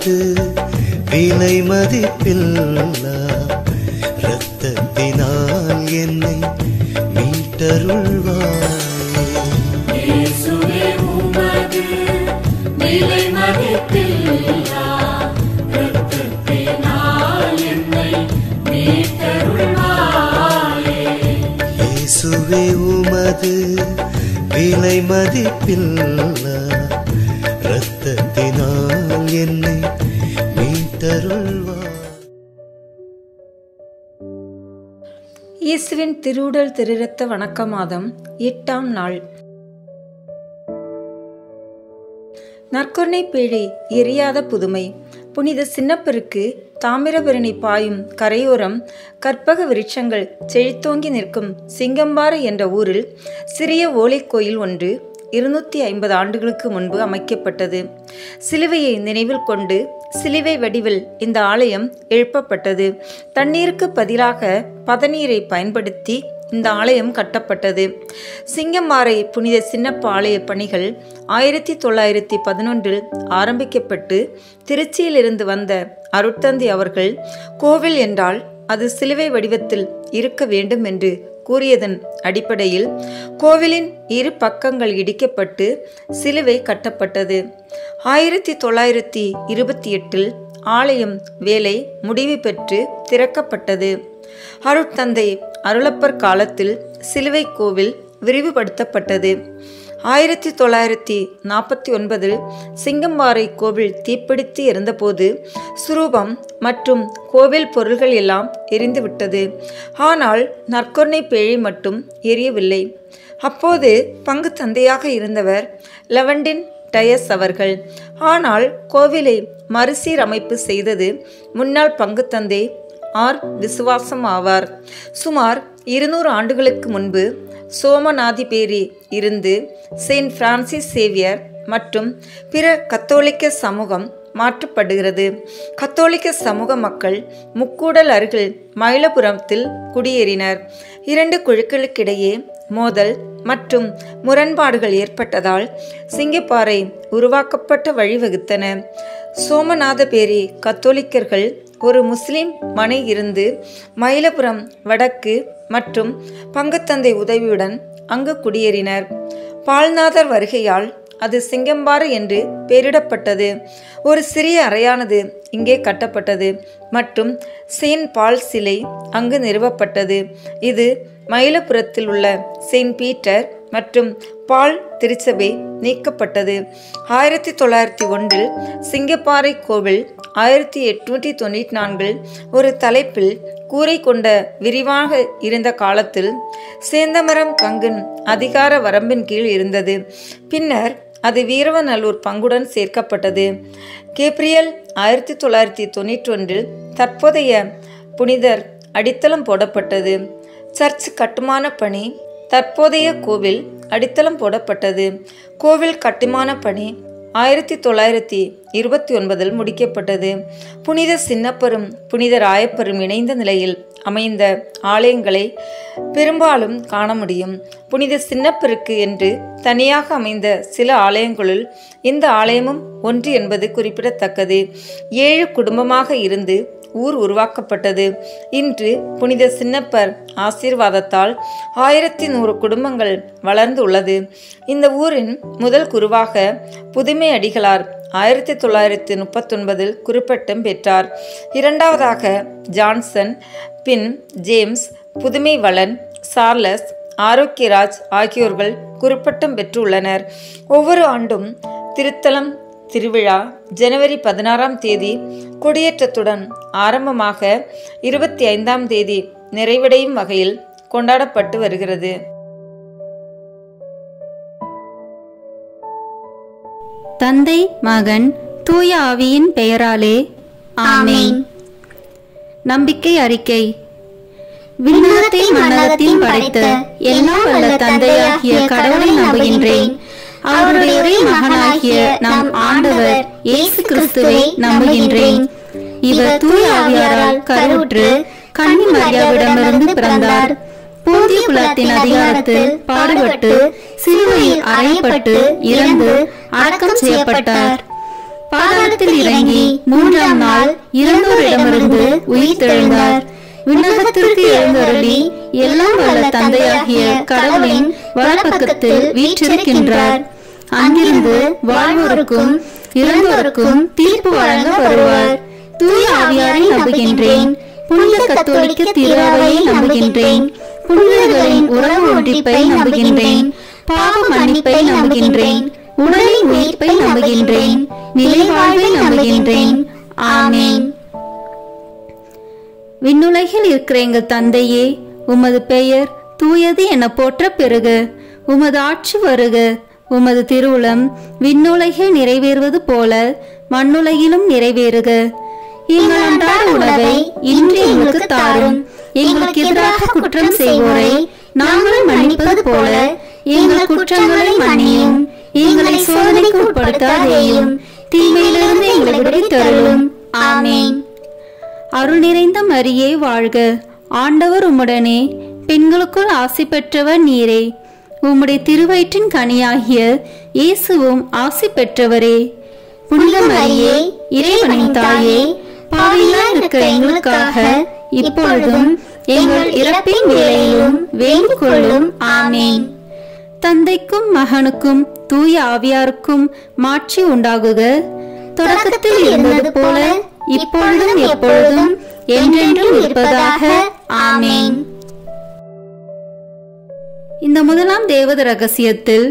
உமது விலை மதிப்பில்லா இரத்தத்தினால் என்னை மீட்டருள்வாய். இயேசுவே உமது விலை மதிப்பில்லா இரத்தத்தினால் என்னை மீட்டருள்வாயே. இயேசுவே உமது விலை மதிப்பில்லா இரத்தத்தினால் என்னை மீட்டருள்வாய். இயேசுவின் திருவுடல் திருரத்த வணக்க மாதம் 8ஆம் நாள். நற்கருணை பேழை எரியாத புதுமை. புனித சின்னப்பருக்கு தாமிரபரணி பாயும் கரையோரம் கற்பக விருட்சங்கள் செழித்தோங்கி நிற்கும் சிங்கம்பாறை என்ற ஊரில் சிறிய ஓலைக்கோயில் ஒன்று 250 ஆண்டுகளுக்கு முன்பு அமைக்கப்பட்டது. சிலுவையை நினைவில் கொண்டு சிலுவை வடிவில் இந்த ஆலயம் எழுப்பப்பட்டது. தண்ணீருக்கு பதிலாக பதநீரை பயன்படுத்தி இந்த ஆலயம் கட்டப்பட்டது. சிங்கம்பாறை புனித சின்னப்ப ஆலய பணிகள் 1911 ஆரம்பிக்கப்பட்டு திருச்சியிலிருந்து வந்த அருட்தந்தை அவர்கள் கோவில் என்றால் அது சிலுவை வடிவத்தில் இருக்க வேண்டும் என்று கூறியதன் அடிப்படையில் கோவிலின் இரு பக்கங்கள் இடிக்கப்பட்டு சிலுவை கட்டப்பட்டது. 1928 ஆலயம் வேலை முடிவு பெற்று திறக்கப்பட்டது. அருட்தந்தை அருளப்பர் காலத்தில் சிலுவை கோவில் விரிவுபடுத்தப்பட்டது. 1949 சிங்கம்பாறை கோவில் தீப்பிடித்து இருந்தபோது சுரூபம் மற்றும் கோவில் பொருள்கள் எல்லாம் எரிந்துவிட்டது. ஆனால் நற்கருணை பேழை மட்டும் எரியவில்லை. அப்போது பங்கு தந்தையாக இருந்தவர் லெவண்டின் டயஸ் அவர்கள். ஆனால் கோவிலை மறுசீரமைப்பு செய்தது முன்னாள் பங்கு தந்தை ஆர் விசுவாசம் ஆவார். சுமார் 200 ஆண்டுகளுக்கு முன்பு சோமநாதிபேரி இருந்து செயின்ட் பிரான்சிஸ் சேவியர் மற்றும் பிற கத்தோலிக்க சமூகம் மாற்றப்படுகிறது. கத்தோலிக்க சமூக மக்கள் முக்கூடல் அருகில் மயிலபுரத்தில் குடியேறினர். 2 குழுக்களுக்கிடையே மோதல் மற்றும் முரண்பாடுகள் ஏற்பட்டதால் சிங்கப்பாறை உருவாக்கப்பட்ட வழிவகுத்தன. சோமநாதபேரி கத்தோலிக்கர்கள் ஒரு முஸ்லிம் மனை இருந்து மயிலபுரம் வடக்கு மற்றும் பங்குத்தந்தை உதவியுடன் அங்கு குடியேறினர். பால்நாதர் வருகையால் அது சிங்கம்பாறை என்று பெயரிடப்பட்டது. ஒரு சிறிய அறையானது இங்கே கட்டப்பட்டது மற்றும் செயின்ட் பால் சிலை அங்கு நிறுவப்பட்டது. இது மயிலபுரத்தில் உள்ள செயின்ட் பீட்டர் மற்றும் பால் திருச்சபை நீக்கப்பட்டது. 1901 சிங்கப்பாறை கோவில் 1894 ஒரு தலைப்பில் கூரை கொண்ட விரிவாக இருந்த காலத்தில் சேந்தமரம் பங்கின் அதிகார வரம்பின் கீழ் இருந்தது. பின்னர் அது வீரவநல்லூர் பங்குடன் சேர்க்கப்பட்டது. கேப்ரியல் 1991 தற்போதைய புனிதர் அடித்தளம் போடப்பட்டது. சர்ச் கட்டுமான பணி தற்போதைய கோவில் அடித்தளம் போடப்பட்டது. கோவில் கட்டுமான பணி 1929 முடிக்கப்பட்டது. புனித சின்னப்பரும் புனித ராயப்பரும் இணைந்த நிலையில் அமைந்த ஆலயங்களை பெரும்பாலும் காண முடியும். புனித சின்னப்பருக்கு என்று தனியாக அமைந்த சில ஆலயங்களுள் இந்த ஆலயமும் ஒன்று என்பது குறிப்பிடத்தக்கது. 7 குடும்பமாக இருந்து ஊர் உருவாக்கப்பட்டது. இன்று புனித சின்னப்பர் ஆசீர்வாதத்தால் 1100 குடும்பங்கள் வளர்ந்து உள்ளது. இந்த ஊரின் முதல் குருவாக புதுமை அடிகளார் 1939 குருப்பட்டம் பெற்றார். இரண்டாவதாக ஜான்சன், பின் ஜேம்ஸ், புதுமை வளன், சார்லஸ், ஆரோக்கியராஜ் ஆகியோர்கள் குருப்பட்டம் பெற்றுள்ளனர். ஒவ்வொரு ஆண்டும் திருத்தலம் திருவிழா ஜனவரி 16ஆம் தேதி கொடியேற்றத்துடன் ஆரம்பமாக 25ஆம் தேதி நிறைவடையும் வகையில் கொண்டாடப்பட்டு வருகிறது. தந்தை, மகன், தூய ஆவியின் பெயராலே ஆமென். நம்பிக்கை அறிக்கை. விண்ணகத்தை மண்ணகத்தில் படைத்த எல்லாம் வல்ல தந்தையாகிய கடவுளை நம்புகின்றேன். அவருடைய ஒரே மகனாகிய நம் ஆண்டவர் இயேசு கிறிஸ்துவை நம்புகின்றேன். இவர் தூய ஆவியாரால் கருவுற்று கன்னி மரியாவிடமிருந்து பிறந்தார். போதிய குலத்தின் அதிகாரத்தில் பாடுபட்டு சிலுவையில் அறையப்பட்டு இறந்து அடக்கம் செய்யப்பட்டார். பாதாளத்தில் இறங்கி 3ஆம் நாள் இறந்தோரிடமிருந்து உயிர்த்தெழுந்தார். விண்ணகத்திற்கு எழுந்தருளி எல்லாம் வல்ல தந்தையாகிய கடவுளின் வலப்பக்கத்தில் வீற்றிருக்கின்றார். அங்கிருந்து வாழ்வோருக்கும் இறந்தோருக்கும் தீர்ப்பு வழங்க வருவார். தூய ஆவியாரை நம்புகின்றேன். புனித கத்தோலிக்க திருஅவையை நம்புகின்றேன். புனிதர்களின் உறவு ஒன்றிப்பை நம்புகின்றேன். பாவ மன்னிப்பை நம்புகின்றேன். உடலின் உயிர்ப்பை நம்புகின்றேன். நிலை வாழ்வை நம்புகின்றேன். ஆமென். விண்ணுலகில் இருக்கிற எங்கள் தந்தையே, உமது பெயர் தூயது என போற்ற பெறுக. உமது ஆட்சி வருக. உமது திருவுளம் விண்ணுலகில் நிறைவேறுவது போல மண்ணுலகிலும் நிறைவேறுக. எங்கள் அன்றாட உணவை இன்று எங்களுக்கு தாரும். எங்களுக்கு எதிராக குற்றம் செய்வோரை நாங்கள் மன்னிப்பது போல எங்கள் குற்றங்களை மன்னியும். எங்களை சோதனைக்கு உட்படுத்தாதேயும், தீமையிலிருந்து எங்களை விடுவித்தருளும். ஆமென். அருள் நிறைந்த மரியே வாழ்க. ஆண்டவர் உம்முடனே, பெண்களுக்குள் ஆசி பெற்றவர் நீரே. உம்முடைய திருவயிற்றின் கனியாகிய இயேசுவும் ஆசி பெற்றவரே. புனித மரியே, இறைவனின் தாயே, பாவிகளாய் இருக்கிற எங்களுக்காக இப்பொழுதும் எங்கள் இறப்பின் வேளையிலும் வேண்டிக் கொள்ளும். ஆமென். தந்தைக்கும் மகனுக்கும் தூய ஆவியாருக்கும் மாட்சி உண்டாகுக. தொடக்கத்தில் இருந்தது போல இப்பொழுதும் எப்பொழுதும் என்றென்றும் இருப்பதாக. ஆமென். இந்த முதலாம் தேவத ரகசியத்தில்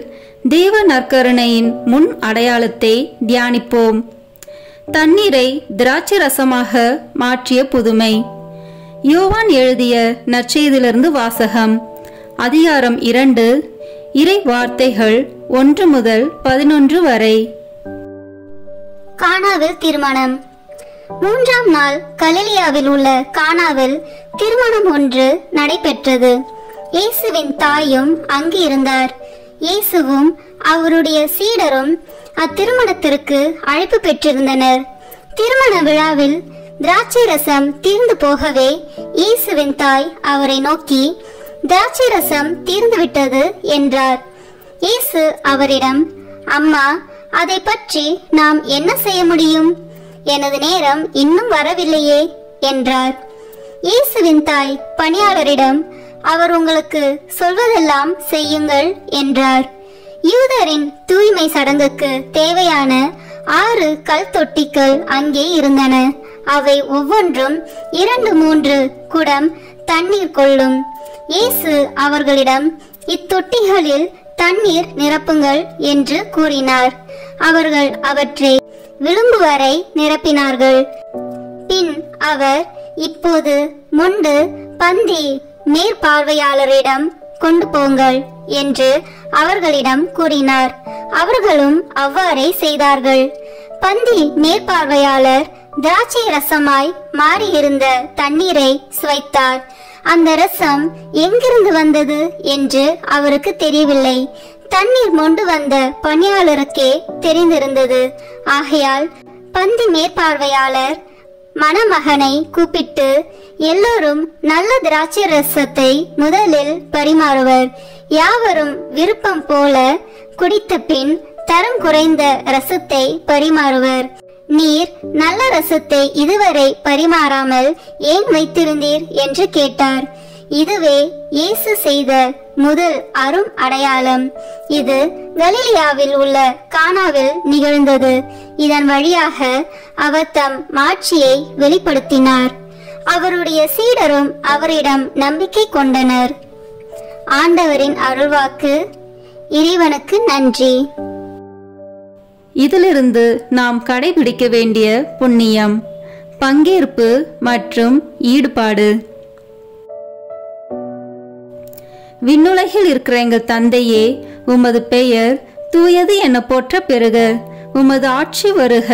தேவ நற்கருணையின் முன் அடையாளத்தை தியானிப்போம். தண்ணீரை திராட்சை ரசமாக மாற்றிய புதுமை. யோவான் எழுதிய நற்செய்தியிலிருந்து வாசகம். அதிகாரம் 2, இறை வார்த்தைகள் 1 முதல் 11 வரை. கானாவில் திருமணம். 3ஆம் நாள் கலிலியாவில் உள்ள கானாவில் திருமணம் ஒன்று நடைபெற்றது. இயேசுவின் தாயும் அங்கு இருந்தார். இயேசுவும் அவருடைய சீடரும் அத்திருமணத்திற்கு அழைப்பு பெற்றிருந்தனர். திருமண விழாவில் திராட்சை ரசம் தீர்ந்து போகவே இயேசுவின் தாய் அவரை நோக்கி, திராட்சை ரசம் தீர்ந்துவிட்டது என்றார். இயேசு அவரிடம், அம்மா, அதை பற்றி நாம் என்ன செய்ய முடியும்? எனது நேரம் இன்னும் வரவில்லையே என்றார். இயேசுவின் தாய் பணியாளரிடம், அவர் உங்களுக்கு சொல்வதெல்லாம் செய்யுங்கள் என்றார். யூதரின் தூய்மை சடங்குக்கு தேவையான 6 கல் தொட்டிகள் அங்கே இருந்தன. அவை ஒவ்வொன்றும் 2-3 குடம் தண்ணீர் கொள்ளும். இயேசு அவர்களிடம், இத்தொட்டிகளில் தண்ணீர் நிரப்புங்கள் என்று கூறினார். அவர்கள் அவற்றை விளிம்பு வரை நிரப்பினார்கள். பின் அவர், இப்போது மொண்டு பந்தி மேற்பார்வையாளரிடம் கொண்டு போங்கள் என்று அவர்களிடம் கூறினார். அவர்களும் அவ்வாறே செய்தார்கள். பந்தி மேற்பார்வையாளர் திராட்சை ரசமாய் மாறியிருந்த தண்ணீரை சுவைத்தார். அந்த ரசம் எங்கிருந்து வந்தது என்று அவருக்கு தெரியவில்லை. தண்ணீர் மொண்டு வந்த பணியாளருக்கே தெரிந்திருந்தது. ஆகையால் பந்தி மேற்பார்வையாளர் மணமகனை கூப்பிட்டு, எல்லோரும் நல்ல திராட்சை ரசத்தை முதலில் பரிமாறுவர். யாவரும் விருப்பம் போல குடித்த பின் தரம் குறைந்த ரசத்தை பரிமாறுவர். நீர் நல்ல ரசத்தை இதுவரை பரிமாறாமல் ஏன் வைத்திருந்தீர் என்று கேட்டார். இதுவே இயேசு செய்த முதல் அரும் அடையாளம். இது கலிலியாவில் உள்ள கானாவில் நிகழ்ந்தது. இதன் வழியாக அவர் தம் மாட்சியை வெளிப்படுத்தினார். அவருடைய சீடரும் அவரிடம் நம்பிக்கை கொண்டனர். ஆண்டவரின் அருள்வாக்கு. இறைவனுக்கு நன்றி. இதிலிருந்து நாம் கடைபிடிக்க வேண்டிய புண்ணியம், பங்கேற்பு மற்றும் ஈடுபாடு. விண்ணுலகில் இருக்கிற எங்கள் தந்தையே, உமது பெயர் தூயது என போற்ற பெறுக. உமது ஆட்சி வருக.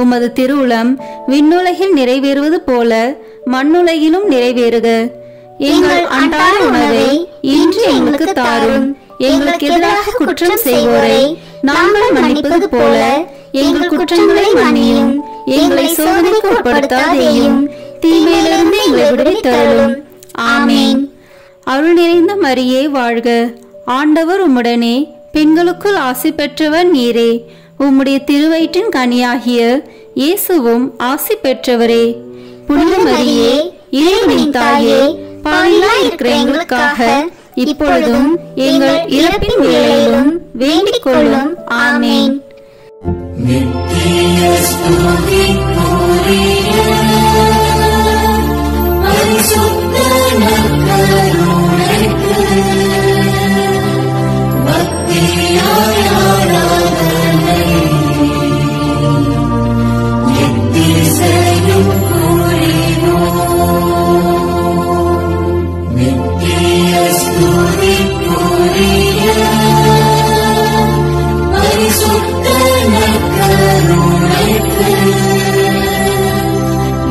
உமது திருவுளம் விண்ணுலகில் நிறைவேறுவது போல மண்ணுலகிலும் நிறைவேறுக. எங்கள் அன்றாட உணவை இன்று எங்களுக்கு தாரும். எங்களுக்கு எதிராக குற்றம் செய்வோரை நாங்கள் மன்னிப்பது போல எங்கள் குற்றங்களை மன்னியும். எங்களை சோதனைக்கு உட்படுத்தாதேயும், தீமையிலிருந்து எங்களை விடுவித்தருளும். ஆமென். அருள் நிறைந்த மரியே வாழ்க. ஆண்டவர் உம்முடனே, பெண்களுக்குள் ஆசி பெற்றவர் நீரே. உம்முடைய திருவயிற்றின் கனியாகிய இயேசுவும் ஆசி பெற்றவரே. புனித மரியே, இறைவனின் தாயே, பாவிகளாய் இருக்கிற எங்களுக்காக இப்பொழுதும் எங்கள் இறப்பின் வேளையிலும் வேண்டிக் கொள்ளும். ஆமேன். நித்திய ஸ்துதிக்குரிய பரிசுத்த நற்கருணைக்கு பக்தியாய் ஆராதனை எத்திசையும் புரிவோம். நித்திய ஸ்துதிக்குரிய பரிசுத்த நற்கருணைக்கு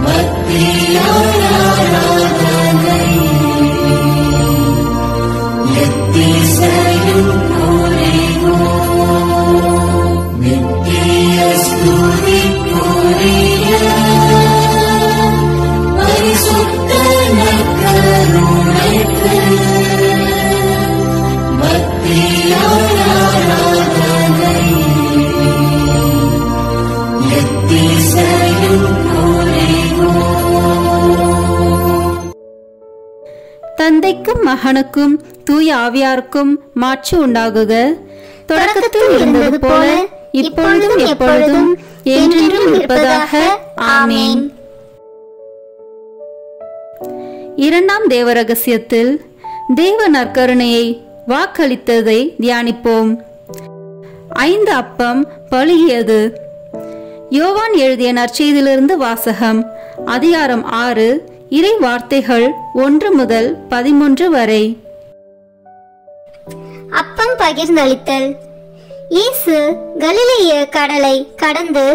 பக்தியாய் ஆராதனை எத்திசையும் புரிவோம். நித்திய ஸ்துதிக்குரிய பரிசுத்த நற்கருணைக்கு பக்தியாய் ஆராதனை எத்திசையும் புரிவோம். தந்தைக்கும் மகனுக்கும் தூய ஆவியாருக்கும் மாட்சி உண்டாகுக. தொடக்கத்தில் இருந்தது போல இப்பொழுதும் எப்பொழுதும் என்றென்றும் இருப்பதாக. ஆமேன். இரண்டாம் தேவ ரகசியத்தில் தேவ நற்கருணையை வாக்களித்ததை தியானிப்போம். 5 அப்பம் பழுகியது. யோவான் எழுதிய நற்செய்தியிலிருந்து வாசகம். அதிகாரம் 6, இறை வார்த்தைகள் 1 முதல் 13 வரை. அப்பம் பகிர்ந்தளித்தல். இயேசு கலிலேய கடலை கடந்து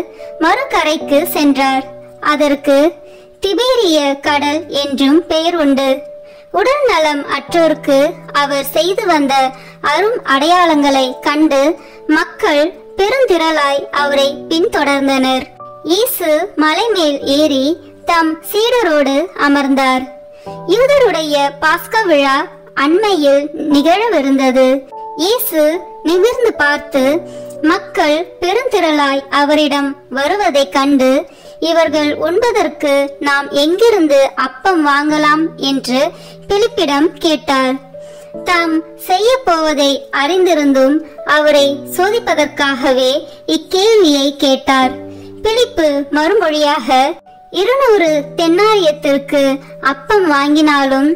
மறுகரைக்கு சென்றார். அதற்கு திபேரிய கடல் என்றும் பெயர் உண்டு. உடல் நலம் அற்றோருக்கு அவர் செய்து வந்த அரும் அடையாளங்களை கண்டு மக்கள் பெருந்திரளாய் அவரை பின்தொடர்ந்தனர். இயேசு மலை மேல் ஏறி தம் சீடரோடு அமர்ந்தார். யூதருடைய பாஸ்கா விழா அண்மையில் நிகழவிருந்தது. இயேசு நிமிர்ந்து பார்த்து மக்கள் பெருந்திரளாய் அவரிடம் வருவதைக் கண்டு, இவர்கள் உண்பதற்கு நாம் எங்கிருந்து அப்பம் வாங்கலாம் என்று பிலிப்பிடம் கேட்டார். தாம் செய்ய போவதை அறிந்திருந்தும் அவரை சோதிப்பதற்காகவே இக்கேள்வியை கேட்டார். பிலிப்பு மறுமொழியாக, 200 தென்னாரியத்திற்கு அப்பம் வாங்கினாலும்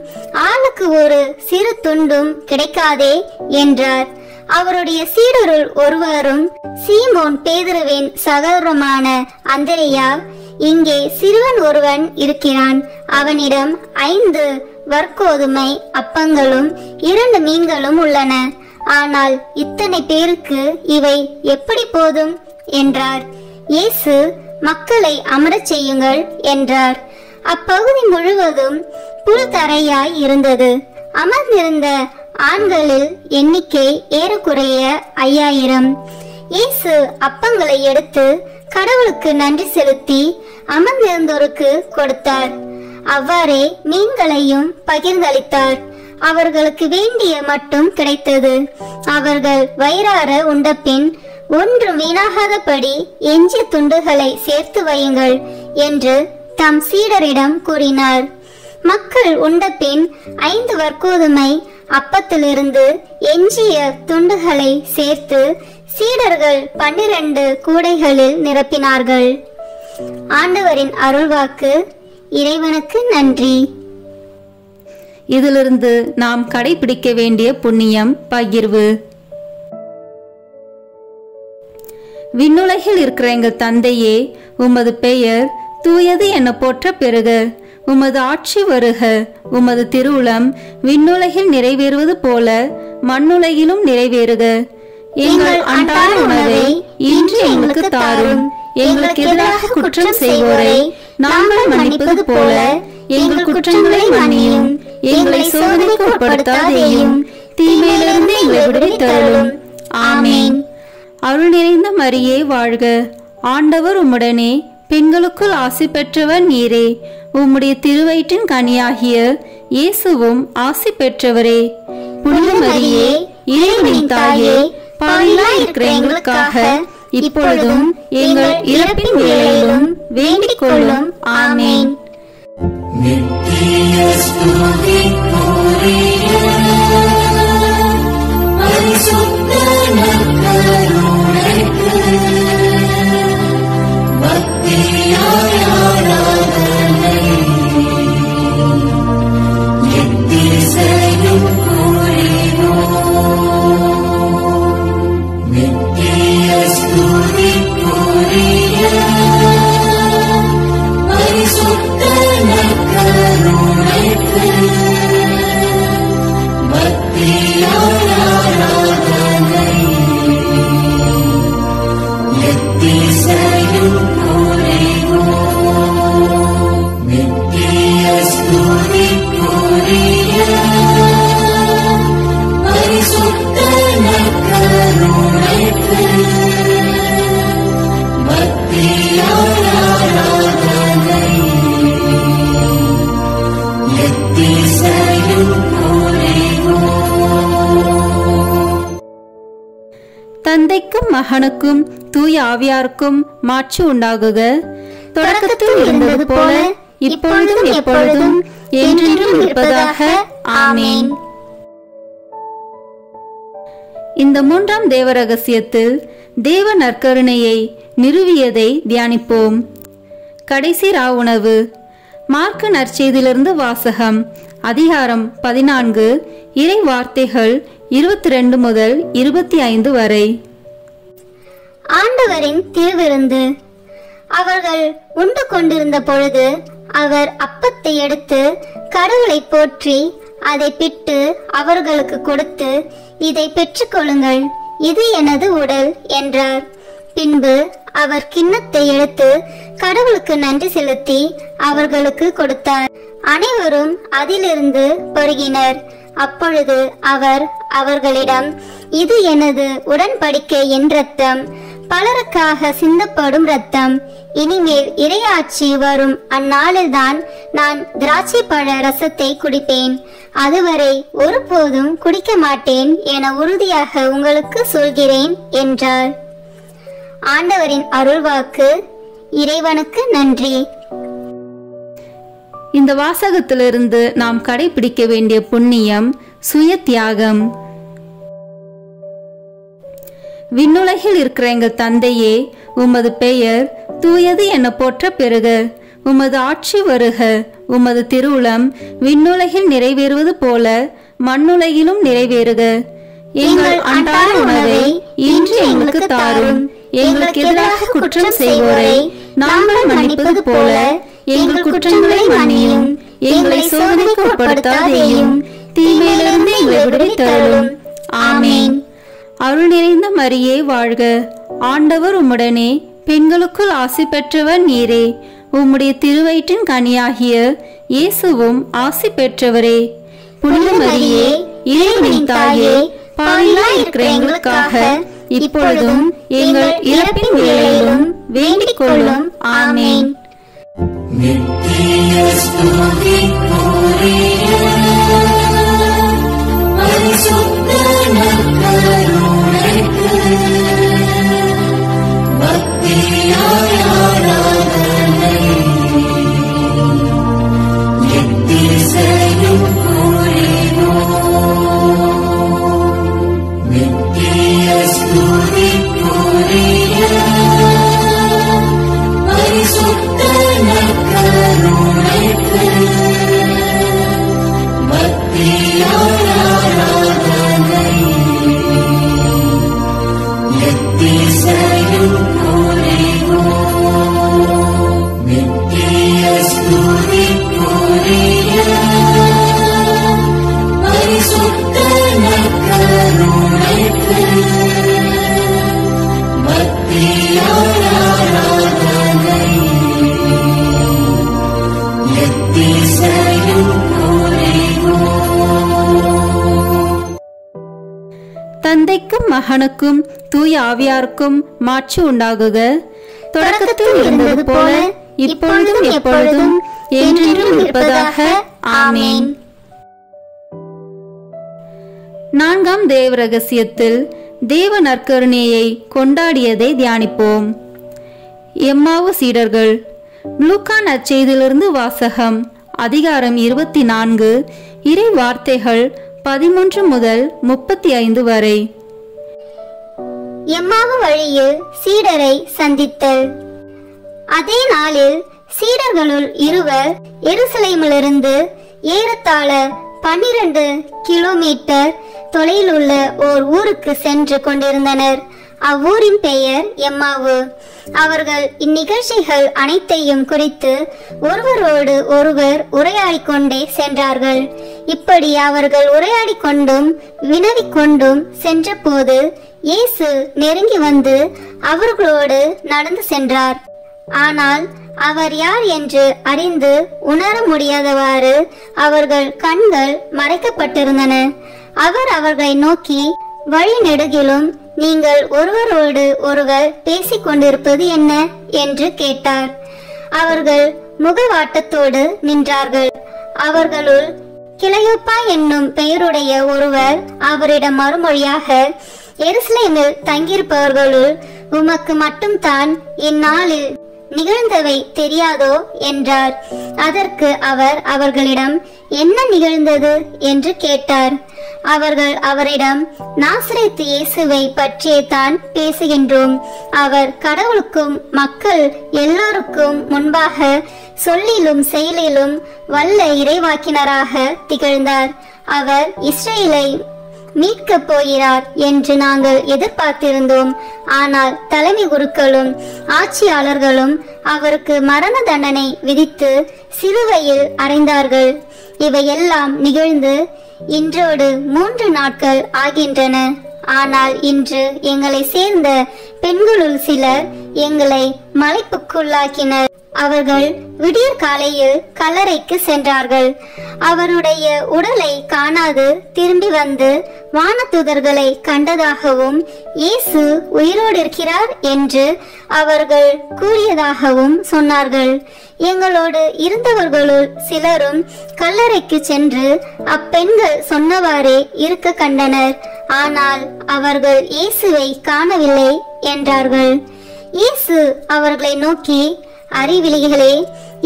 ஆளுக்கு ஒரு சிறு துண்டும் கிடைக்காதே என்றார். அவருடைய சீடருள் ஒருவரும் சீமோன் பேதுருவின் சகோதரமான அந்திரேயா, இங்கே சிறுவன் ஒருவன் இருக்கிறான், அவனிடம் 5 வற்கோதுமை அப்பங்களும் 2 மீன்களும் உள்ளன, ஆனால் இத்தனை பேருக்கு இவை எப்படி போதும் என்றார். இயேசு மக்களை அமரச் செய்யுங்கள் என்றார். அப்பகுதி முழுவதும் புல் தரையாய் இருந்தது. அமர்ந்திருந்த ஆண்களில் எண்ணிக்கை ஏறக்குறைய 5000. இயேசு அப்பங்களை எடுத்து கடவுளுக்கு நன்றி செலுத்தி அமர்ந்திருந்தோருக்கு கொடுத்தார். அவ்வாறே மீன்களையும் பகிர்ந்தளித்தார். அவர்களுக்கு வேண்டிய மட்டும் கிடைத்தது. அவர்கள் வயிறார உண்டபின், ஒன்றும் வீணாகாதபடி எஞ்சிய துண்டுகளை சேர்த்து வையுங்கள் என்று தம் சீடரிடம் கூறினார். மக்கள் உண்டபின் 5 வற்கோதுமை அப்பத்திலிருந்து எஞ்சிய துண்டுகளை சேர்த்து சீடர்கள் 12 கூடைகளில் நிரப்பினார்கள். ஆண்டவரின் அருள்வாக்கு. இறைவனுக்கு நன்றி. இதிலிருந்து நாம் கடைபிடிக்க வேண்டிய புண்ணியம் பகிர்வு. விண்ணுலகில் இருக்கிற எங்கள் தந்தையே, உமது பெயர் தூயது என போற்ற பெறுக. உமது ஆட்சி வருக. உமது திருவுளம் விண்ணுலகில் நிறைவேறுவது போல மண்ணுலகிலும் நிறைவேறுக. எங்கள் அன்றாட உணவை இன்று எங்களுக்கு தாரும். எங்களுக்கு எதிராக குற்றம் செய்வோரை நாங்கள் மன்னிப்பது போல எங்கள் குற்றங்களை மன்னியும். எங்களை சோதனைக்கு உட்படுத்தாதேயும், தீமையிலிருந்து எங்களை விடுவித்தருளும். ஆமேன். அருள் நிறைந்த மரியே வாழ்க. ஆண்டவர் உம்முடனே, பெண்களுக்குள் ஆசி பெற்றவர் நீரே. உம்முடைய திருவயிற்றின் கனியாகிய இயேசுவும் ஆசி பெற்றவரே. புனித மரியே, இறைவனின் தாயே, பாவிகளாய் இருக்கிற எங்களுக்காக இப்பொழுதும் எங்கள் இறப்பின் வேளையிலும் வேண்டிக் கொள்ளும். ஆமென். நித்திய ஸ்துதிக்குரிய பரிசுத்த நற்கருணைக்கு பக்தியாய் ஆராதனை எத்திசையும் புரிவோம். நித்திய ஸ்துதிக்குரிய பரிசுத்த நற்கருணைக்கு பக்தியாய் ஆராதனை எத்திசையும் புரிவோம். நித்திய ஸ்துதிக்குரிய பரிசுத்த நற்கருணைக்கு பக்தியாய் ஆராதனை எத்திசையும் புரிவோம். தந்தைக்கும் மகனுக்கும் தூய ஆவியாருக்கும் மாட்சி உண்டாகுக. தொடக்கத்தில் இருந்தது போல இப்பொழுதும் எப்பொழுதும் என்றென்றும் இருப்பதாக. ஆமென். இந்த மூன்றாம் தேவ ரகசியத்தில் தேவ நற்கருணையை நிறுவியதை தியானிப்போம். கடைசி உணவு. மார்க்கு நற்செய்தியிலிருந்து வாசகம். அதிகாரம் 14, இறை வார்த்தைகள் 22 முதல் 25 வரை. ஆண்டவரின் திருவிருந்து. அவர்கள் உண்டு கொண்டிருந்த பொழுது அவர் அப்பத்தை எடுத்து கடவுளை போற்றி அதை பிட்டு அவர்களுக்கு கொடுத்து, இதை பெற்றுக்கொள்ளுங்கள், இது எனது உடல் என்றார். பின்பு அவர் கிண்ணத்தை எடுத்து கடவுளுக்கு நன்றி செலுத்தி அவர்களுக்கு கொடுத்தார். அனைவரும் அதிலிருந்து பருகினர். அப்பொழுது அவர் அவர்களிடம், இது எனது உடன்படிக்கையின் இரத்தம், பலருக்காக சிந்தப்படும் இரத்தம். இனிமேல் இறையாட்சி வரும் அந்நாளில்தான் நான் திராட்சை பழ ரசத்தை குடிப்பேன். அதுவரை ஒருபோதும் குடிக்க மாட்டேன் என உறுதியாக உங்களுக்கு சொல்கிறேன் என்றார். ஆண்டவரின் அருள்வாக்கு. இறைவனுக்கு நன்றி. இந்த வாசகத்திலிருந்து நாம் கடைபிடிக்க வேண்டிய புண்ணியம் சுய தியாகம். விண்ணுலகில் இருக்கிற எங்கள் தந்தையே, உமது பெயர் தூயது என போற்ற பெறுக. உமது ஆட்சி வருக. உமது திருவுளம் விண்ணுலகில் நிறைவேறுவது போல மண்ணுலகிலும் நிறைவேறுக. எங்கள் அன்றாட உணவை இன்று எங்களுக்கு தாரும். எங்களுக்கு எதிராக குற்றம் செய்வோரை நாங்கள் மன்னிப்பது போல எங்கள் குற்றங்களை மன்னியும். எங்களை சோதனைக்கு உட்படுத்தாதேயும், தீமையிலிருந்து எங்களை விடுவித்தருளும். ஆமென். அருள் நிறைந்த மரியே வாழ்க. ஆண்டவர் உம்முடனே, பெண்களுக்குள் ஆசி பெற்றவர் நீரே. உம்முடைய திருவயிற்றின் கனியாகிய இயேசுவும் ஆசி பெற்றவரே. புனித மரியே, இறைவனின் தாயே, பாவிகளாய் இருக்கிற எங்களுக்காக இப்பொழுதும் எங்கள் இறப்பின் வேளையிலும் வேண்டிக் கொள்ளும். ஆமென். நித்திய ஸ்துதிக்குரிய பரிசுத்த நற்கருணைக்கு பக்தியாய் ஆராதனை எத்திசையும் புரிவோம். நித்திய ஸ்துதிக்குரிய பரிசுத்த நற்கருணைக்கு பக்தியாய் ஆராதனை எத்திசையும் புரிவோம். நித்திய ஸ்துதிக்குரிய பரிசுத்த நற்கருணைக்கு பக்தியாய் ஆராதனை எத்திசையும் புரிவோம். தந்தைக்கும் மகனுக்கும் தூய ஆவியாருக்கும் மாட்சி உண்டாகுக. தொடக்கத்தில் இருந்தது போல இப்பொழுதும் எப்பொழுதும் என்றென்றும் இருப்பதாக. ஆமென். நான்காம் தேவ ரகசியத்தில் தேவ நற்கருணையை கொண்டாடியதை தியானிப்போம். எம்மாவு சீடர்கள். லூக்கா நற்செய்தியிலிருந்து வாசகம். அதிகாரம் 24, இறை வார்த்தைகள் 13 முதல் 35 வரை. எம்மாவு வழியில் சீடரை சந்தித்தல். அதே நாளில் சீடர்களுள் இருவர் எருசலேமிலிருந்து ஏறத்தாழ 12 கிலோமீட்டர் தொலைவில் உள்ள ஓர் ஊருக்கு சென்று கொண்டிருந்தனர். அவ்வூரின் பெயர் எம்மாவு. அவர்கள் இந்நிகழ்ச்சிகள் அனைத்தையும் குறித்து ஒருவரோடு ஒருவர் உரையாடிக் கொண்டே சென்றார்கள். இப்படி அவர்கள் உரையாடிக் கொண்டும் வினவிக் கொண்டும் சென்ற போது இயேசு நெருங்கி வந்து அவர்களோடு நடந்து சென்றார். ஆனால் அவர் யார் என்று அறிந்து உணர முடியாதவாறு அவர்கள் கண்கள் மறைக்கப்பட்டிருந்தன. அவர் அவர்களை நோக்கி, வழி நெடுகிலும் நீங்கள் ஒருவரோடு ஒருவர் பேசிக் கொண்டிருப்பது என்ன என்று கேட்டார். அவர்கள் முகவாட்டத்தோடு நின்றார்கள். அவர்களுள் கிளையோப்பா என்னும் பெயருடைய ஒருவர் அவரிடம் மறுமொழியாக, எருசலேமில் தங்கியிருப்பவர்களுள் உமக்கு மட்டும்தான் இந்நாளில் நிகழ்ந்தவை தெரியாதோ என்றார். அதற்கு அவர் அவர்களிடம், என்ன நிகழ்ந்தது என்று கேட்டார். அவர்கள் அவரிடம், நாசரேத்து இயேசுவை பற்றியே தான் பேசுகின்றோம். அவர் கடவுளுக்கும் மக்கள் எல்லோருக்கும் முன்பாக சொல்லிலும் செயலிலும் வல்ல இறைவாக்கினராக திகழ்ந்தார். அவர் இஸ்ரேலை மீட்கப் போகிறார் என்று நாங்கள் எதிர்பார்த்திருந்தோம். ஆனால் தலைமை குருக்களும் ஆட்சியாளர்களும் அவருக்கு மரண தண்டனை விதித்து சிலுவையில் அறைந்தார்கள். இவையெல்லாம் நிகழ்ந்து இன்றோடு 3 நாட்கள் ஆகின்றன. ஆனால் இன்று எங்களை சேர்ந்த பெண்களுள் சிலர் எங்களை மலைப்புக்குள்ளாக்கினர். அவர்கள் விடியற் காலையில் கல்லறைக்கு சென்றார்கள். அவருடைய உடலை காணாது திரும்பி வந்து வானதூதர்களை கண்டதாகவும் இயேசு உயிரோடு இருக்கிறார் என்று அவர்கள் கூறியதாகவும் சொன்னார்கள். எங்களோடு இருந்தவர்களுள் சிலரும் கல்லறைக்கு சென்று அப்பெண்கள் சொன்னவாறே இருக்க கண்டனர். ஆனால் அவர்கள் இயேசுவை காணவில்லை என்றார்கள். இயேசு அவர்களை நோக்கி, அறிவிலிகளே,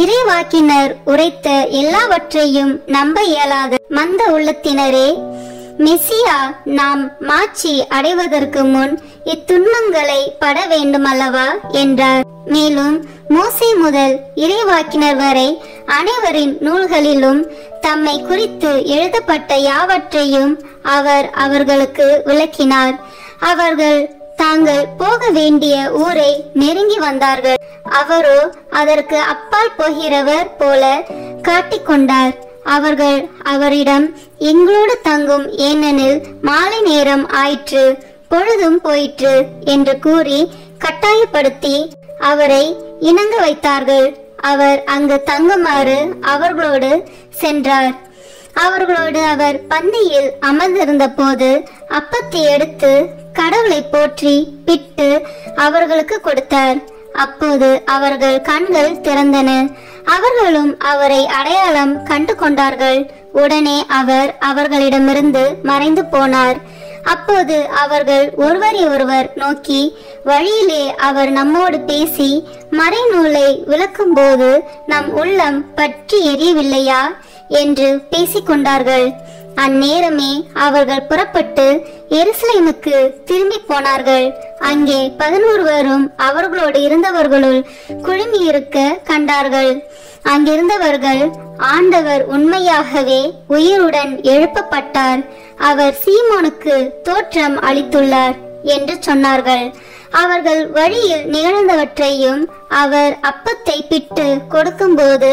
இறைவாக்கினர் உரைத்த எல்லாவற்றையும் நம்ப இயலாத மந்த உள்ளத்தினரே, மெசியா நாம் மாட்சி அடைவதற்கு முன் இத்துன்பங்களை பட வேண்டுமல்லவா என்றார். மேலும் மோசே முதல் இறைவாக்கினர் வரை அனைவரின் நூல்களிலும் தம்மை குறித்து எழுதப்பட்ட யாவற்றையும் அவர் அவர்களுக்கு விளக்கினார். அவர்கள் தாங்கள் போக வேண்டிய ஊரை நெருங்கி வந்தார்கள். அவரோ அதற்கு அப்பால் போகிறவர் போல காட்டிக்கொண்டார். அவர்கள் அவரிடம், எங்களோடு தங்கும், ஏனெனில் மாலை நேரம் ஆயிற்று, பொழுதும் போயிற்று என்று கூறி கட்டாயப்படுத்தி அவரை இணங்க வைத்தார்கள். அவர் அங்கு தங்குமாறு அவர்களோடு சென்றார். அவர்களோடு அவர் பந்தியில் அமர்ந்திருந்த போது அப்பத்தை எடுத்து கடவுளை போற்றி பிட்டு அவர்களுக்கு கொடுத்தார். அப்போது அவர்கள் கண்கள் திறந்தன. அவர்களும் அவரை அடையாளம் கண்டு கொண்டார்கள். உடனே அவர் அவர்களிடமிருந்து மறைந்து போனார். அப்போது அவர்கள் ஒருவரை ஒருவர் நோக்கி, வழியிலே அவர் நம்மோடு பேசி மறைநூலை விளக்கும் போது நம் உள்ளம் பற்றி எரியவில்லையா என்று பேசிக்கொண்டார்கள். அந்நேரமே அவர்கள் புறப்பட்டு எருசலேமுக்கு திரும்பி போனார்கள். அங்கே 11 அவர்களோடு இருந்தவர்களுள் குழுமியிருக்க கண்டார்கள். அங்கிருந்தவர்கள், ஆண்டவர் உண்மையாகவே உயிருடன் எழுப்பப்பட்டார், அவர் சீமோனுக்கு தோற்றம் அளித்துள்ளார் என்று சொன்னார்கள். அவர்கள் வழியில் நிகழ்ந்தவற்றையும் அவர் அப்பத்தை பிட்டு கொடுக்கும்போது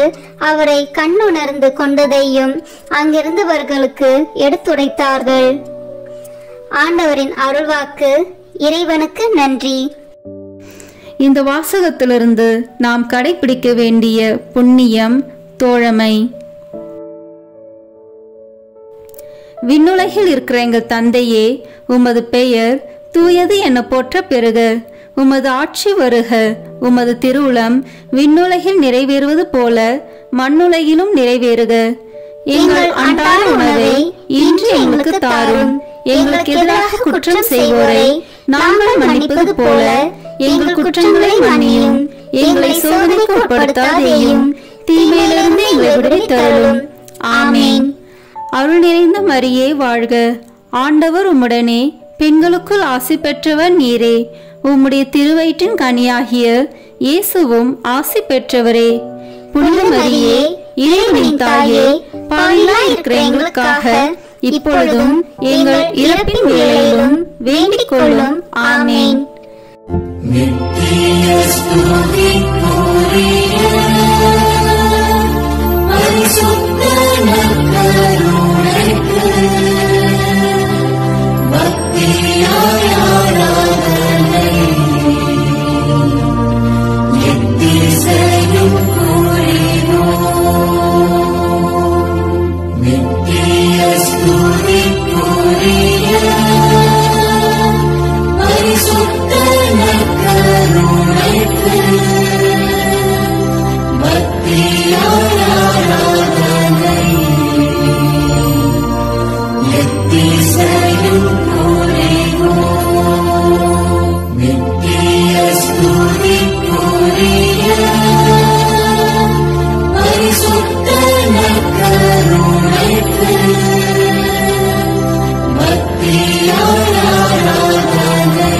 அவரை கண்ணுணர்ந்து கொண்டதையும் அங்கிருந்தவர்களுக்கு எடுத்துரைத்தார்கள். ஆண்டவரின் அருள்வாக்கு. இறைவனுக்கு நன்றி. இந்த வாசகத்திலிருந்து நாம் கடைபிடிக்க வேண்டிய புண்ணியம் தோழமை. விண்ணுலகில் இருக்கிற எங்கள் தந்தையே, உமது பெயர் தூயது என போற்ற பெறுக. உமது ஆட்சி வருக. உமது திருவுளம் விண்ணுலகில் நிறைவேறுவது போல மண்ணுலகிலும் நிறைவேறுக. எங்கள் அன்றாட உணவை இன்று எங்களுக்கு தாரும். எங்களுக்கு எதிராக குற்றம் செய்வோரை நாங்கள் மன்னிப்பது போல எங்கள் குற்றங்களை மன்னியும். எங்களை சோதனைக்கு உட்படுத்தாதேயும், தீமையிலிருந்து எங்களை விடுவித்தருளும். ஆமேன். அருள் நிறைந்த மரியே வாழ்க, ஆண்டவர் உம்முடனே, பெண்களுக்குள் ஆசி பெற்றவர் நீரே. உம்முடைய திருவயிற்றின் கனியாகிய இயேசுவும் ஆசி பெற்றவரே. புனித மரியே, இறைவனின் தாயே, பாவிகளாய் இருக்கிற எங்களுக்காக இப்பொழுதும் எங்கள் இறப்பின் வேளையிலும் வேண்டிக் கொள்ளும். ஆமேன். நித்திய ஸ்துதிக்குரிய பரிசுத்த நற்கருணைக்கு பக்தியாய் ஆராதனை எத்திசையும் புரிவோம். நித்திய ஸ்துதிக்குரிய பரிசுத்த நற்கருணைக்கு பக்தியாய் ஆராதனை எத்திசையும் புரிவோம். நித்திய ஸ்துதிக்குரிய பரிசுத்த நற்கருணைக்கு பக்தியாய் ஆராதனை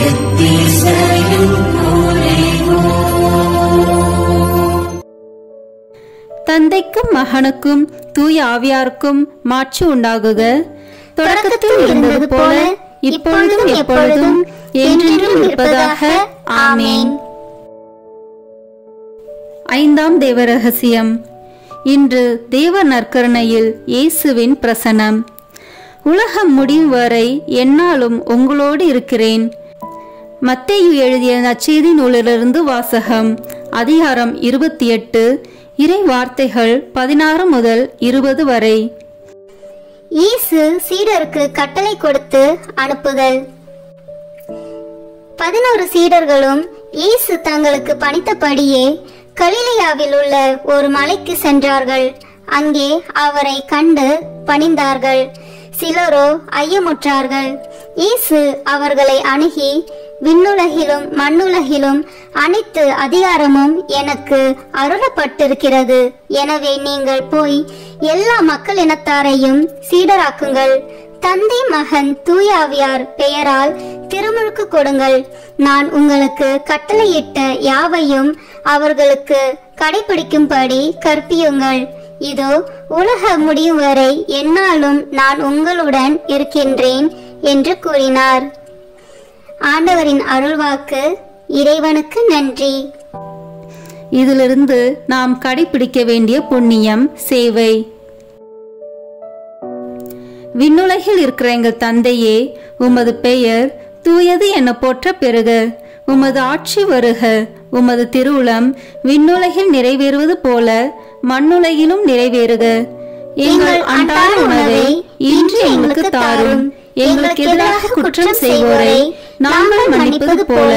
எத்திசையும் புரிவோம். தந்தைக்கும் மகனுக்கும் தூய ஆவியாருக்கும் மாட்சி உண்டாகுக. தொடக்கத்தில் இருந்தது போல இப்பொழுதும் எப்பொழுதும் என்றென்றும் இருப்பதாக. ஆமேன். ஐந்தாம் தேவ ரகசியம். இன்று தேவ நற்கருணையில் இயேசுவின் பிரசனம். உலகம் முடியும் வரை எந்நாளும் உங்களோடு இருக்கிறேன். மத்தேயு எழுதிய நற்செய்தி நூலிலிருந்து வாசகம். அதிகாரம் 28, இறை வார்த்தைகள் 16 முதல் 20 வரை. இயேசு சீடருக்கு கட்டளை கொடுத்து அனுப்புதல். 11 சீடர்களும் இயேசு தங்களுக்கு பணித்தபடியே கலிலேயாவில் உள்ள ஒரு மலைக்கு சென்றார்கள். அங்கே அவரை கண்டு பணிந்தார்கள். சிலரோ ஐயமுற்றார்கள். இயேசு அவர்களை அணுகி, விண்ணுலகிலும் மண்ணுலகிலும் அனைத்து அதிகாரமும் எனக்கு அருளப்பட்டிருக்கிறது. எனவே நீங்கள் போய் எல்லா மக்கள் இனத்தாரையும் சீடராக்குங்கள். தந்தை, மகன், தூய ஆவியார் பெயரால் திருமுழுக்கு கொடுங்கள். நான் உங்களுக்கு கட்டளையிட்ட யாவையும் அவர்களுக்கு கடைபிடிக்கும்படி கற்பியுங்கள். இதோ, உலக முடியும் வரை எந்நாளும் நான் உங்களுடன் இருக்கின்றேன் என்று கூறினார். ஆண்டவரின் அருள்வாக்கு. இறைவனுக்கு நன்றி. இதிலிருந்து நாம் கடைபிடிக்க வேண்டிய புண்ணியம் சேவை. விண்ணுலகில் இருக்கிற எங்கள் தந்தையே, உமது பெயர் தூயது என போற்ற பெறுக. உமது ஆட்சி வருக. உமது திருவுளம் விண்ணுலகில் நிறைவேறுவது போல மண்ணுலகிலும் நிறைவேறுக. எங்கள் அன்றாட உணவை இன்று எங்களுக்கு தாரும். எங்களுக்கு எதிராக குற்றம் செய்வோரை நாங்கள் மன்னிப்பது போல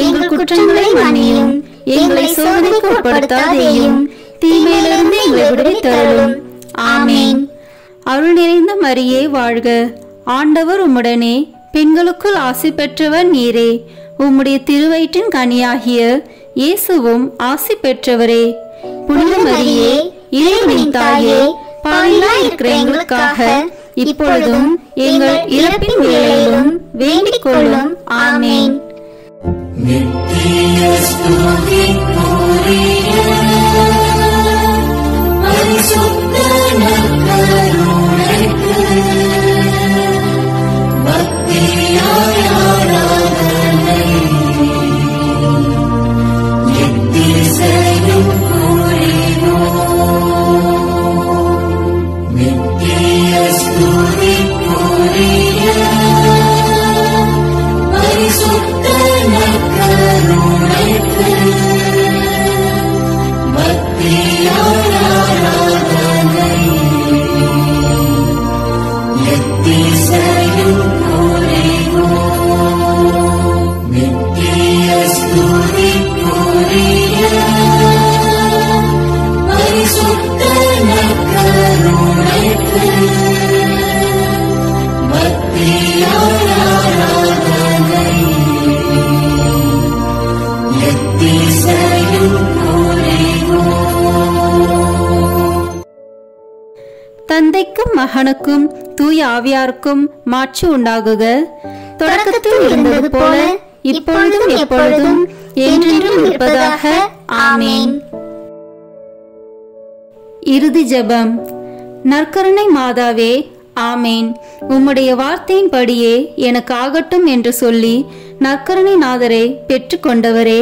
எங்கள் குற்றங்களை மன்னியும். எங்களை சோதனைக்கு உட்படுத்தாதேயும், தீமையிலிருந்து எங்களை விடுவித்தருளும். ஆமேன். அருள் நிறைந்த மரியே வாழ்க, ஆண்டவர் உம்முடனே, பெண்களுக்குள் ஆசி பெற்றவர் நீரே. உம்முடைய திருவயிற்றின் கனியாகிய இயேசுவும் ஆசி பெற்றவரே. புனித மரியே, இறைவனின் தாயே, பாவிகளாய் இருக்கிற எங்களுக்காக இப்பொழுதும் எங்கள் இறப்பின் வேளையிலும் வேண்டிக் கொள்ளும். ஆமேன். நித்திய ஸ்துதிக்குரிய பரிசுத்த நற்கருணைக்கு பக்தியாய் ஆராதனை எத்திசையும் புரிவோம். நித்திய ஸ்துதிக்குரிய பரிசுத்த நற்கருணைக்கு பக்தியாய் ஆராதனை தந்தைக்கும் மகனுக்கும் தூய ஆவியாருக்கும் மாட்சி உண்டாகுக. தொடக்கத்தில் இருந்தது போல இப்பொழுதும் எப்பொழுதும் என்றென்றும் இருப்பதாக. ஆமேன். இறுதி ஜெபம். நற்கருணை மாதாவே, ஆமேன். உம்முடைய வார்த்தையின்படியே எனக்கு ஆகட்டும் என்று சொல்லி நற்கருணை நாதரை பெற்றுக்கொண்டவரே,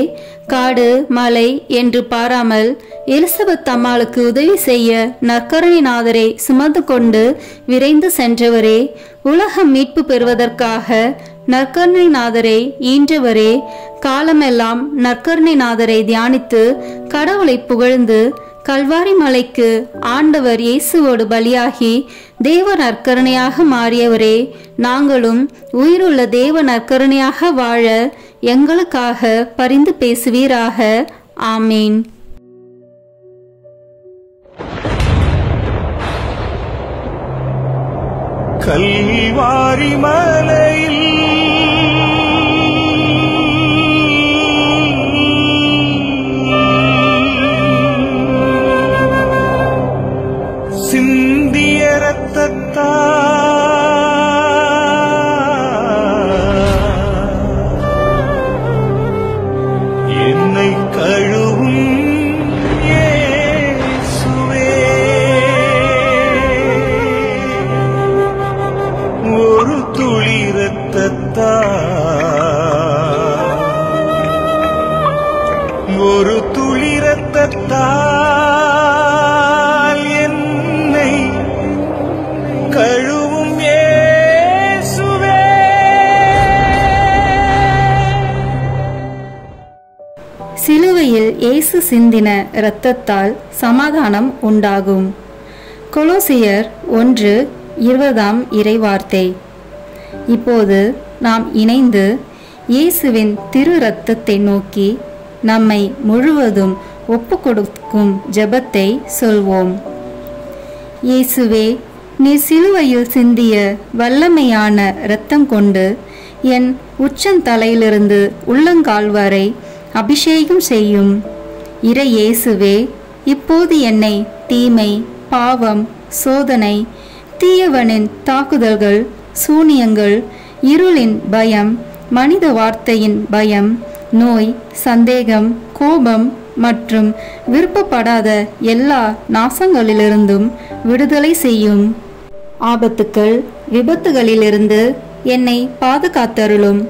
காடு மலை என்று பாராமல் எலிசபெத் அம்மாளுக்கு உதவி செய்ய நற்கருணை நாதரை சுமந்து கொண்டு விரைந்து சென்றவரே, உலகம் மீட்பு பெறுவதற்காக நற்கருணை நாதரை ஈன்றவரே, காலமெல்லாம் நற்கருணை நாதரை தியானித்து கடவுளை புகழ்ந்து கல்வாரி மலைக்கு ஆண்டவர் இயேசுவோடு பலியாகி தேவ நற்கருணையாக மாறியவரே, நாங்களும் உயிருள்ள தேவ நற்கருணையாக வாழ எங்களுக்காக பரிந்து பேசுவீராக. ஆமீன். கல்வாரி மலையில் சிந்திய ரத்தத்தால் என்னை கழுவும் இயேசுவே, ஒரு துளி ரத்தத்தால் என்னை கழுவும் இயேசுவே. சிலுவையில் இயேசு சிந்தின இரத்தத்தால் சமாதானம் உண்டாகும். கொலோசியர் 1:20 இறைவார்த்தை. இப்போது நாம் இணைந்து இயேசுவின் திரு இரத்தத்தை நோக்கி நம்மை முழுவதும் ஒப்பு கொடுக்கும் ஜெபத்தை சொல்வோம். இயேசுவே, நீர் சிலுவையில் சிந்திய வல்லமையான இரத்தம் கொண்டு என் உச்சந்தலையிலிருந்து உள்ளங்கால் வரை அபிஷேகம் செய்யும். இறை இயேசுவே, இப்போது என்னை தீமை, பாவம், சோதனை, தீயவனின் தாக்குதல்கள், சூனியங்கள், இருளின் பயம், மனித வார்த்தையின் பயம், நோய், சந்தேகம், கோபம் மற்றும் விருப்பப்படாத எல்லா நாசங்களிலிருந்தும் விடுதலை செய்யும். ஆபத்துக்கள், விபத்துகளிலிருந்து என்னை பாதுகாத்தருளும்.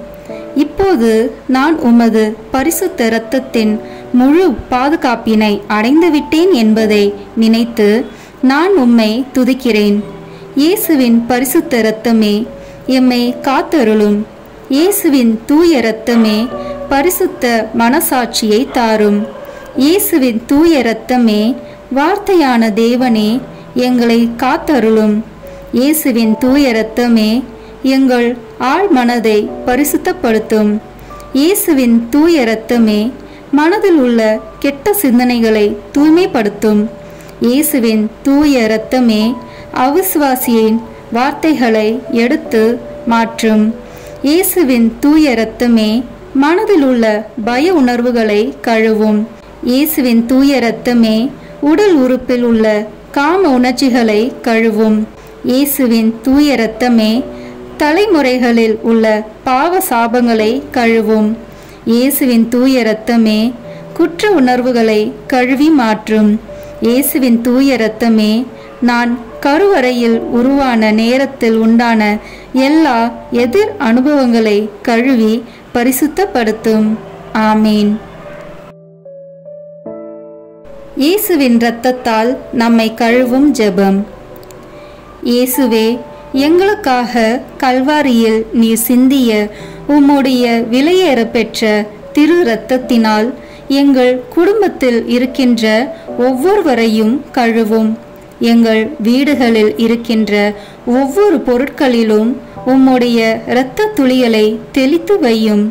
இப்போது நான் உமது பரிசுத்த இரத்தத்தின் முழு பாதுகாப்பினை அடைந்துவிட்டேன் என்பதை நினைத்து நான் உம்மை துதிக்கிறேன். இயேசுவின் பரிசுத்த இரத்தமே, எம்மை காத்தருளும். இயேசுவின் தூய இரத்தமே, பரிசுத்த மனசாட்சியை தாரும். இயேசுவின் தூய இரத்தமே, வார்த்தையான தேவனே, எங்களை காத்தருளும். இயேசுவின் தூய இரத்தமே, எங்கள் ஆழ் மனதை பரிசுத்தப்படுத்தும். இயேசுவின் தூய இரத்தமே, மனதில் உள்ள கெட்ட சிந்தனைகளை தூய்மைப்படுத்தும். இயேசுவின் தூய இரத்தமே, அவிசுவாசியின் வார்த்தைகளை எடுத்து மாற்றும். இயேசுவின் தூய இரத்தமே, மனதில் உள்ள பய உணர்வுகளை கழுவும். இயேசுவின் தூய இரத்தமே, உடல் உறுப்பில் உள்ள காம உணர்ச்சிகளை கழுவும். இயேசுவின் தூய இரத்தமே, தலைமுறைகளில் உள்ள பாவ சாபங்களை கழுவும். இயேசுவின் தூய இரத்தமே, குற்ற உணர்வுகளை கழுவி மாற்றும். இயேசுவின் தூய இரத்தமே, நான் கருவறையில் உருவான நேரத்தில் உண்டான எல்லா எதிர் அனுபவங்களை கழுவி பரிசுத்தப்படுத்தும். ஆமீன். இயேசுவின் இரத்தத்தால் நம்மை கழுவும் ஜெபம். இயேசுவே, எங்களுக்காக கல்வாரியில் நீர் சிந்திய உம்முடைய விலையேற பெற்ற திரு இரத்தத்தினால் எங்கள் குடும்பத்தில் இருக்கின்ற ஒவ்வொருவரையும் கழுவும். எங்கள் வீடுகளில் இருக்கின்ற ஒவ்வொரு பொருட்களிலும் உம்முடைய இரத்த துளிகளை தெளித்து வையும்.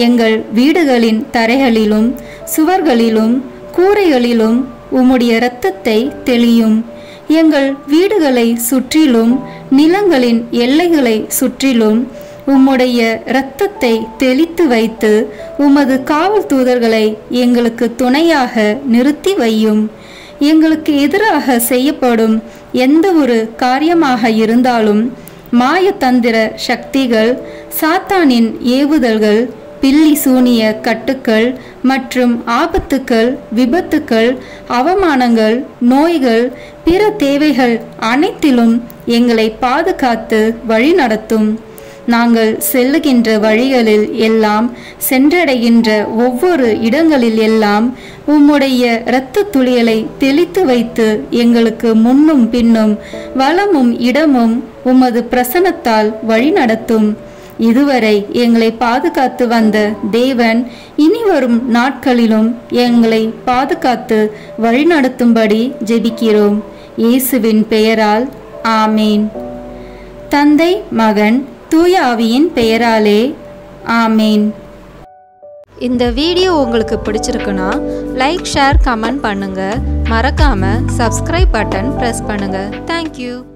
எங்கள் வீடுகளின் தரைகளிலும் சுவர்களிலும் கூரைகளிலும் உம்முடைய இரத்தத்தை தெளியும். எங்கள் வீடுகளை சுற்றிலும் நிலங்களின் எல்லைகளை சுற்றிலும் உம்முடைய இரத்தத்தை தெளித்து வைத்து உமது காவல் தூதர்களை எங்களுக்கு துணையாக நிறுத்தி வையும். எங்களுக்கு எதிராக செய்யப்படும் எந்த ஒரு காரியமாக இருந்தாலும் மாயதந்திர சக்திகள், சாத்தானின் ஏவுதல்கள், பில்லி சூனிய கட்டுக்கள் மற்றும் ஆபத்துக்கள், விபத்துக்கள், அவமானங்கள், நோய்கள், பிற தேவைகள் அனைத்திலும் எங்களை பாதுகாத்து வழிநடத்தும். நாங்கள் செல்லுகின்ற வழிகளில் எல்லாம், சென்றடைகின்ற ஒவ்வொரு இடங்களில் எல்லாம் உம்முடைய இரத்த துளிகளை தெளித்து வைத்து எங்களுக்கு முன்னும் பின்னும் வலமும் இடமும் உமது பிரசன்னத்தால் வழிநடத்தும். இதுவரை எங்களை பாதுகாத்து வந்த தேவன் இனி வரும் நாட்களிலும் எங்களை பாதுகாத்து வழிநடத்தும்படி ஜெபிக்கிறோம். இயேசுவின் பெயரால் ஆமேன். தந்தை, மகன், தூய ஆவியின் பெயராலே ஆமேன். இந்த வீடியோ உங்களுக்கு பிடிச்சிருக்குன்னா லைக், ஷேர், கமெண்ட் பண்ணுங்க. மறக்காம சப்ஸ்கிரைப் பட்டன் பிரஸ் பண்ணுங்க. தேங்க்யூ.